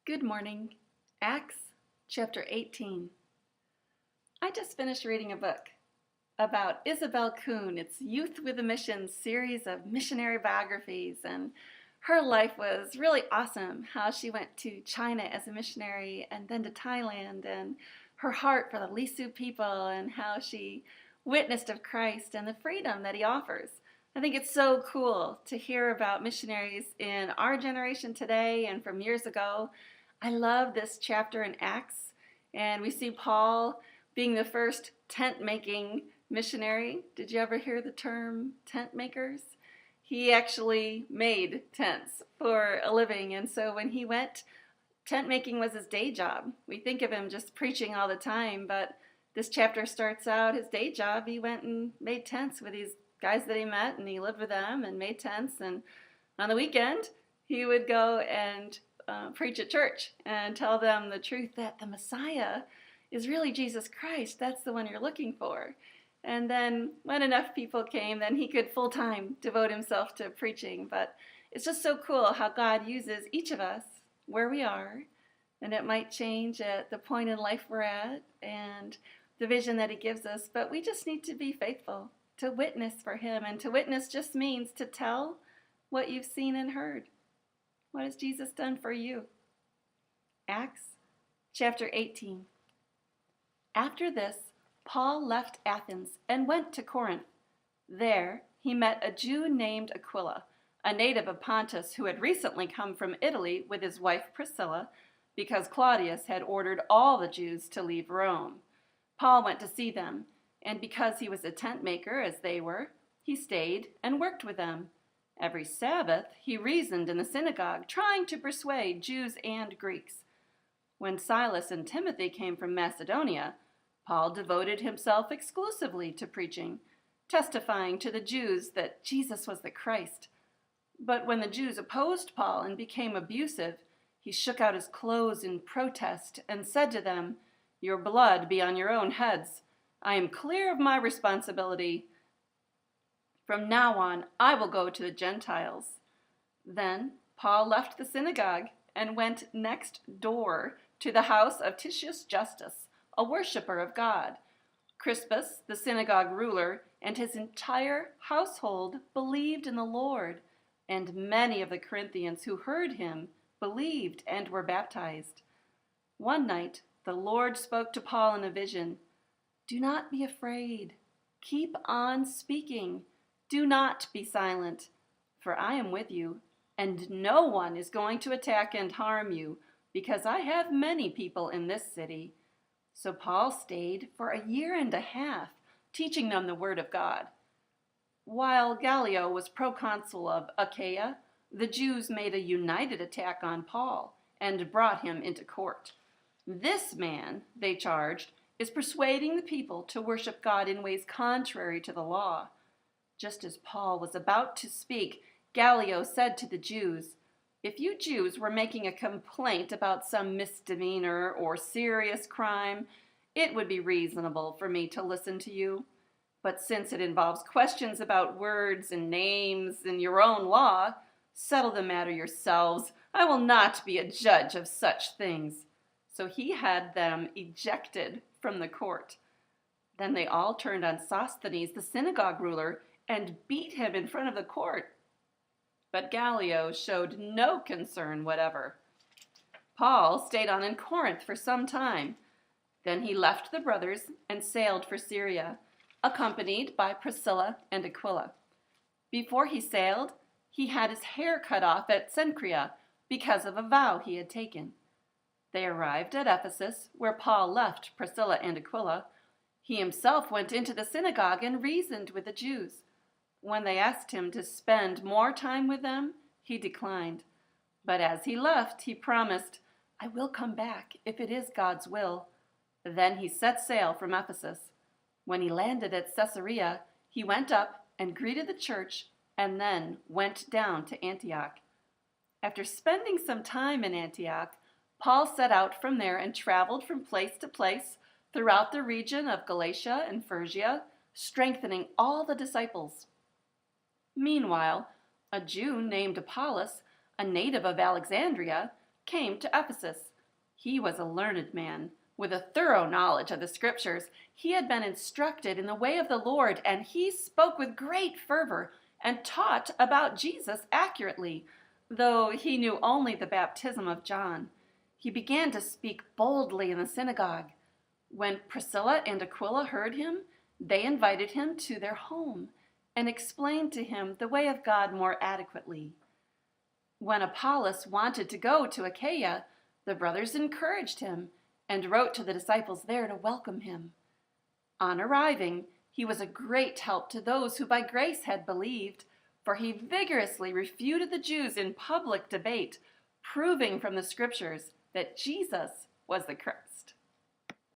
Good morning. Acts chapter 18. I just finished reading a book about Isabel Kuhn. It's Youth with a Mission series of missionary biographies, and her life was really awesome. How she went to China as a missionary and then to Thailand, and her heart for the Lisu people, and how she witnessed of Christ and the freedom that he offers. I think it's so cool to hear about missionaries in our generation today and from years ago. I love this chapter in Acts, and we see Paul being the first tent-making missionary. Did you ever hear the term tent makers? He actually made tents for a living, and so when he went, tent making was his day job. We think of him just preaching all the time, but this chapter starts out his day job. He went and made tents with these guys that he met, and he lived with them and made tents, and on the weekend he would go and preach at church and tell them the truth that the Messiah is really Jesus Christ. That's the one you're looking for. And then when enough people came, then he could full-time devote himself to preaching. But it's just so cool how God uses each of us where we are, and it might change at the point in life we're at and the vision that he gives us, but we just need to be faithful to witness for him. And to witness just means to tell what you've seen and heard. What has Jesus done for you? Acts chapter 18. After this, Paul left Athens and went to Corinth. There he met a Jew named Aquila, a native of Pontus who had recently come from Italy with his wife Priscilla, because Claudius had ordered all the Jews to leave Rome. Paul went to see them, and because he was a tent maker as they were, he stayed and worked with them. Every Sabbath he reasoned in the synagogue, trying to persuade Jews and Greeks. When Silas and Timothy came from Macedonia, Paul devoted himself exclusively to preaching, testifying to the Jews that Jesus was the Christ. But when the Jews opposed Paul and became abusive, he shook out his clothes in protest and said to them, "Your blood be on your own heads. I am clear of my responsibility. From now on, I will go to the Gentiles." Then Paul left the synagogue and went next door to the house of Titius Justus, a worshiper of God. Crispus, the synagogue ruler, and his entire household believed in the Lord, and many of the Corinthians who heard him believed and were baptized. One night the Lord spoke to Paul in a vision. "Do not be afraid. Keep on speaking. Do not be silent, for I am with you, and no one is going to attack and harm you, because I have many people in this city." So Paul stayed for 1.5 years, teaching them the word of God. While Gallio was proconsul of Achaia, the Jews made a united attack on Paul and brought him into court. "This man," they charged, "is persuading the people to worship God in ways contrary to the law." Just as Paul was about to speak, Gallio said to the Jews, "If you Jews were making a complaint about some misdemeanor or serious crime, it would be reasonable for me to listen to you. But since it involves questions about words and names in your own law, settle the matter yourselves. I will not be a judge of such things." So he had them ejected from the court. Then they all turned on Sosthenes, the synagogue ruler, and beat him in front of the court. But Gallio showed no concern whatever. Paul stayed on in Corinth for some time. Then he left the brothers and sailed for Syria, accompanied by Priscilla and Aquila. Before he sailed, he had his hair cut off at Cenchrea because of a vow he had taken. They arrived at Ephesus, where Paul left Priscilla and Aquila. He himself went into the synagogue and reasoned with the Jews. When they asked him to spend more time with them, he declined. But as he left, he promised, "I will come back if it is God's will." Then he set sail from Ephesus. When he landed at Caesarea, he went up and greeted the church and then went down to Antioch. After spending some time in Antioch, Paul set out from there and traveled from place to place throughout the region of Galatia and Phrygia, strengthening all the disciples. Meanwhile, a Jew named Apollos, a native of Alexandria, came to Ephesus. He was a learned man, with a thorough knowledge of the Scriptures. He had been instructed in the way of the Lord, and he spoke with great fervor and taught about Jesus accurately, though he knew only the baptism of John. He began to speak boldly in the synagogue. When Priscilla and Aquila heard him, they invited him to their home and explained to him the way of God more adequately. When Apollos wanted to go to Achaia, the brothers encouraged him and wrote to the disciples there to welcome him. On arriving, he was a great help to those who by grace had believed, for he vigorously refuted the Jews in public debate, proving from the Scriptures that Jesus was the Christ.